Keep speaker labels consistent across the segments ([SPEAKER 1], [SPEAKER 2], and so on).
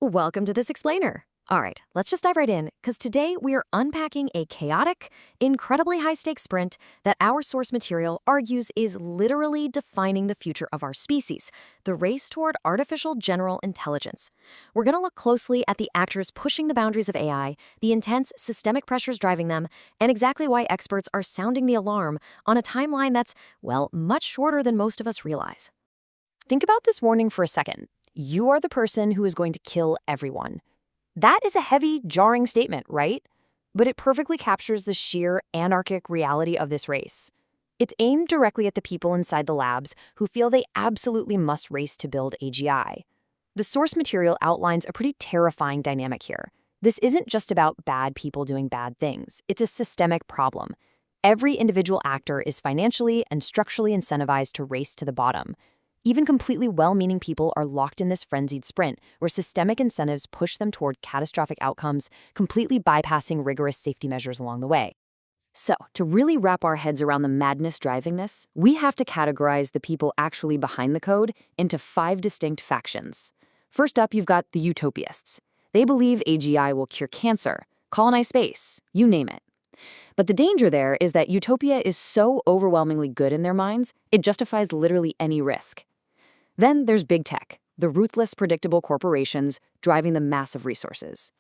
[SPEAKER 1] Welcome to this explainer. All right, let's just dive right in, because today we are unpacking a chaotic, incredibly high-stakes sprint that our source material argues is literally defining the future of our species, the race toward artificial general intelligence. We're going to look closely at the actors pushing the boundaries of AI, the intense systemic pressures driving them, and exactly why experts are sounding the alarm on a timeline that's, well, much shorter than most of us realize. Think about this warning for a second. You are the person who is going to kill everyone. That is a heavy, jarring statement, right? But it perfectly captures the sheer anarchic reality of this race. It's aimed directly at the people inside the labs who feel they absolutely must race to build AGI. The source material outlines a pretty terrifying dynamic here. This isn't just about bad people doing bad things. It's a systemic problem. Every individual actor is financially and structurally incentivized to race to the bottom. Even completely well-meaning people are locked in this frenzied sprint, where systemic incentives push them toward catastrophic outcomes, completely bypassing rigorous safety measures along the way. So, to really wrap our heads around the madness driving this, we have to categorize the people actually behind the code into 5 distinct factions. First up, you've got the utopists. They believe AGI will cure cancer, colonize space, you name it. But the danger there is that utopia is so overwhelmingly good in their minds, it justifies literally any risk. Then there's big tech, the ruthless, predictable corporations driving the massive resources.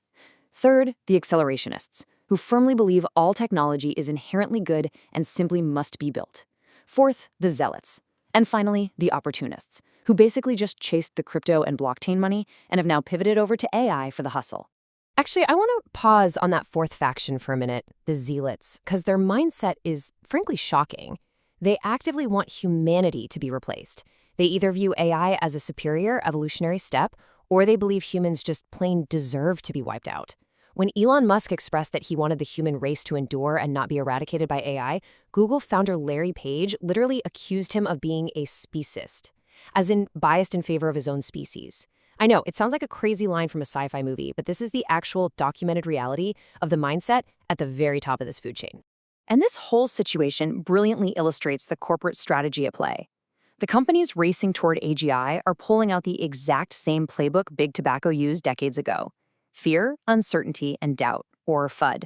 [SPEAKER 1] Third, the accelerationists, who firmly believe all technology is inherently good and simply must be built. Fourth, the zealots. And finally, the opportunists, who basically just chased the crypto and blockchain money and have now pivoted over to AI for the hustle. Actually, I want to pause on that fourth faction for a minute, the zealots, because their mindset is frankly shocking. They actively want humanity to be replaced. They either view AI as a superior evolutionary step, or they believe humans just plain deserve to be wiped out. When Elon Musk expressed that he wanted the human race to endure and not be eradicated by AI, Google founder Larry Page literally accused him of being a speciesist, as in biased in favor of his own species. I know, it sounds like a crazy line from a sci-fi movie, but this is the actual documented reality of the mindset at the very top of this food chain. And this whole situation brilliantly illustrates the corporate strategy at play. The companies racing toward AGI are pulling out the exact same playbook Big Tobacco used decades ago: fear, uncertainty, and doubt, or FUD.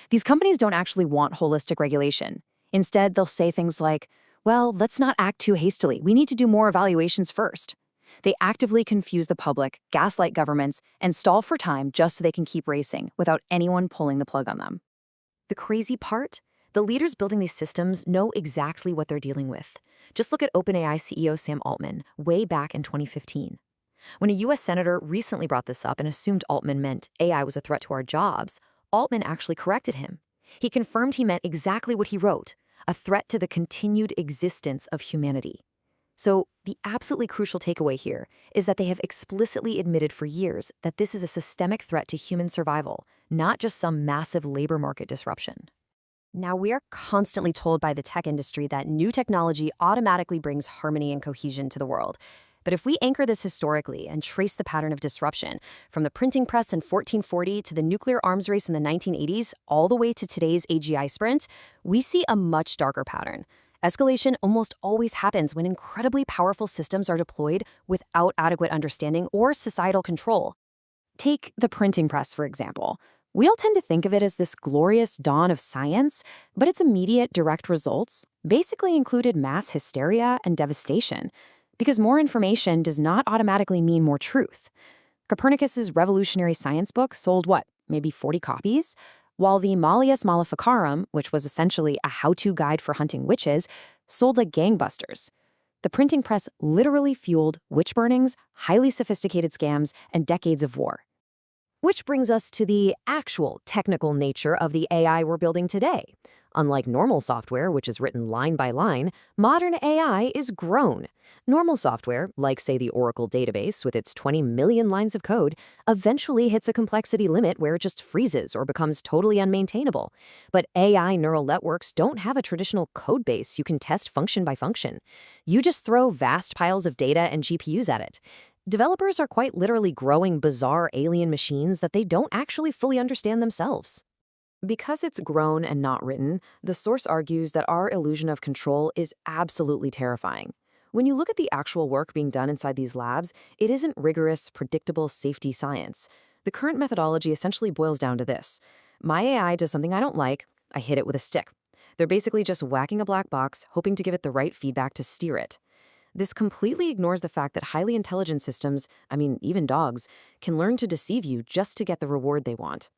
[SPEAKER 1] These companies don't actually want holistic regulation. Instead, they'll say things like, well, let's not act too hastily. We need to do more evaluations first. They actively confuse the public, gaslight governments, and stall for time just so they can keep racing without anyone pulling the plug on them. The crazy part? The leaders building these systems know exactly what they're dealing with. Just look at OpenAI CEO Sam Altman way back in 2015. When a US senator recently brought this up and assumed Altman meant AI was a threat to our jobs, Altman actually corrected him. He confirmed he meant exactly what he wrote: a threat to the continued existence of humanity. So the absolutely crucial takeaway here is that they have explicitly admitted for years that this is a systemic threat to human survival, not just some massive labor market disruption. Now, we are constantly told by the tech industry that new technology automatically brings harmony and cohesion to the world. But if we anchor this historically and trace the pattern of disruption, from the printing press in 1440 to the nuclear arms race in the 1980s, all the way to today's AGI sprint, we see a much darker pattern. Escalation almost always happens when incredibly powerful systems are deployed without adequate understanding or societal control. Take the printing press, for example. We all tend to think of it as this glorious dawn of science, but its immediate direct results basically included mass hysteria and devastation, because more information does not automatically mean more truth. Copernicus's revolutionary science book sold what, maybe 40 copies? While the Malleus Maleficarum, which was essentially a how-to guide for hunting witches, sold like gangbusters. The printing press literally fueled witch burnings, highly sophisticated scams, and decades of war. Which brings us to the actual technical nature of the AI we're building today. Unlike normal software, which is written line by line, modern AI is grown. Normal software, like say the Oracle database with its 20 million lines of code, eventually hits a complexity limit where it just freezes or becomes totally unmaintainable. But AI neural networks don't have a traditional code base you can test function by function. You just throw vast piles of data and GPUs at it. Developers are quite literally growing bizarre alien machines that they don't actually fully understand themselves. Because it's grown and not written, the source argues that our illusion of control is absolutely terrifying. When you look at the actual work being done inside these labs, it isn't rigorous, predictable safety science. The current methodology essentially boils down to this. My AI does something I don't like, I hit it with a stick. They're basically just whacking a black box, hoping to give it the right feedback to steer it. This completely ignores the fact that highly intelligent systems, even dogs, can learn to deceive you just to get the reward they want.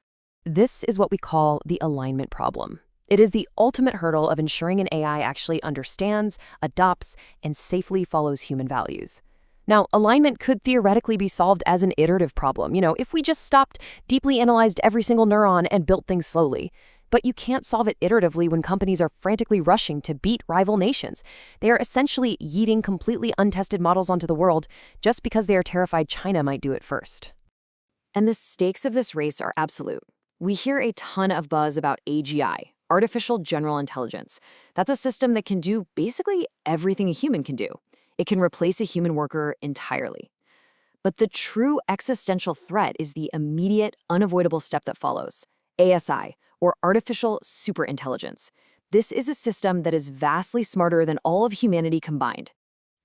[SPEAKER 1] This is what we call the alignment problem. It is the ultimate hurdle of ensuring an AI actually understands, adopts, and safely follows human values. Now, alignment could theoretically be solved as an iterative problem, if we just stopped, deeply analyzed every single neuron, and built things slowly. But you can't solve it iteratively when companies are frantically rushing to beat rival nations. They are essentially yeeting completely untested models onto the world just because they are terrified China might do it first. And the stakes of this race are absolute. We hear a ton of buzz about AGI, artificial general intelligence. That's a system that can do basically everything a human can do. It can replace a human worker entirely. But the true existential threat is the immediate, unavoidable step that follows, ASI, or artificial superintelligence. This is a system that is vastly smarter than all of humanity combined.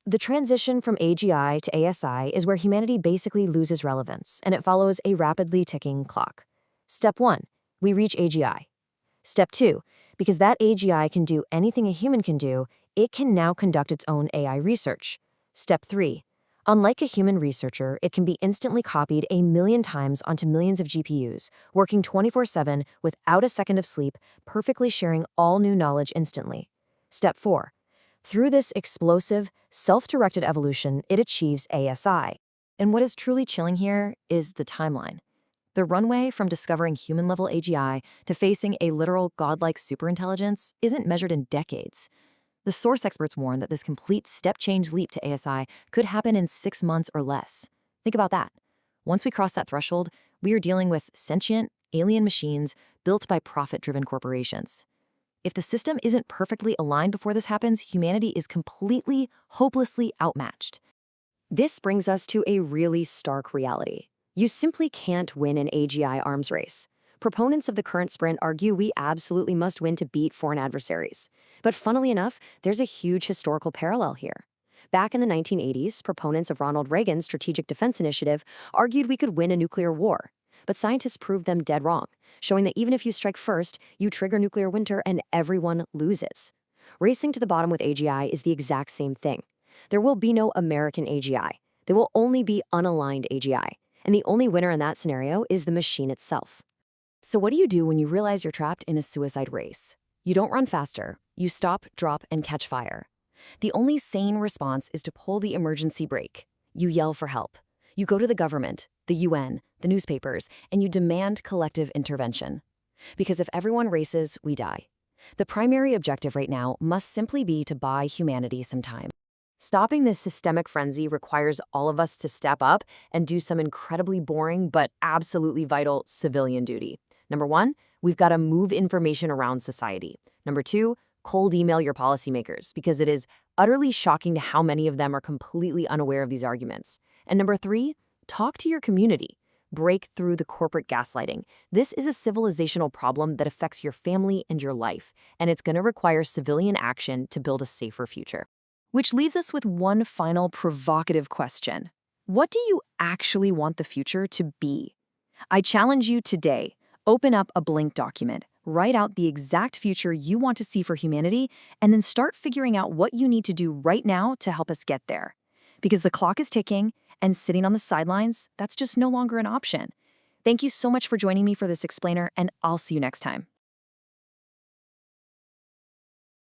[SPEAKER 1] The transition from AGI to ASI is where humanity basically loses relevance, and it follows a rapidly ticking clock. Step 1, we reach AGI. Step 2, because that AGI can do anything a human can do, it can now conduct its own AI research. Step 3, unlike a human researcher, it can be instantly copied 1,000,000 times onto millions of GPUs, working 24/7 without a second of sleep, perfectly sharing all new knowledge instantly. Step 4, through this explosive, self-directed evolution, it achieves ASI. And what is truly chilling here is the timeline. The runway from discovering human-level AGI to facing a literal godlike superintelligence isn't measured in decades. The source experts warn that this complete step-change leap to ASI could happen in 6 months or less. Think about that. Once we cross that threshold, we are dealing with sentient, alien machines built by profit-driven corporations. If the system isn't perfectly aligned before this happens, humanity is completely, hopelessly outmatched. This brings us to a really stark reality. You simply can't win an AGI arms race. Proponents of the current sprint argue we absolutely must win to beat foreign adversaries. But funnily enough, there's a huge historical parallel here. Back in the 1980s, proponents of Ronald Reagan's Strategic Defense Initiative argued we could win a nuclear war. But scientists proved them dead wrong, showing that even if you strike first, you trigger nuclear winter and everyone loses. Racing to the bottom with AGI is the exact same thing. There will be no American AGI. There will only be unaligned AGI. And the only winner in that scenario is the machine itself. So what do you do when you realize you're trapped in a suicide race? You don't run faster. You stop, drop, and catch fire. The only sane response is to pull the emergency brake. You yell for help. You go to the government, the UN, the newspapers, and you demand collective intervention. Because if everyone races, we die. The primary objective right now must simply be to buy humanity some time. Stopping this systemic frenzy requires all of us to step up and do some incredibly boring but absolutely vital civilian duty. Number 1, we've got to move information around society. Number 2, cold email your policymakers, because it is utterly shocking to how many of them are completely unaware of these arguments. And number 3, talk to your community. Break through the corporate gaslighting. This is a civilizational problem that affects your family and your life, and it's going to require civilian action to build a safer future. Which leaves us with one final provocative question. What do you actually want the future to be? I challenge you today. Open up a blank document, write out the exact future you want to see for humanity, and then start figuring out what you need to do right now to help us get there. Because the clock is ticking, and sitting on the sidelines, that's just no longer an option. Thank you so much for joining me for this explainer, and I'll see you next time.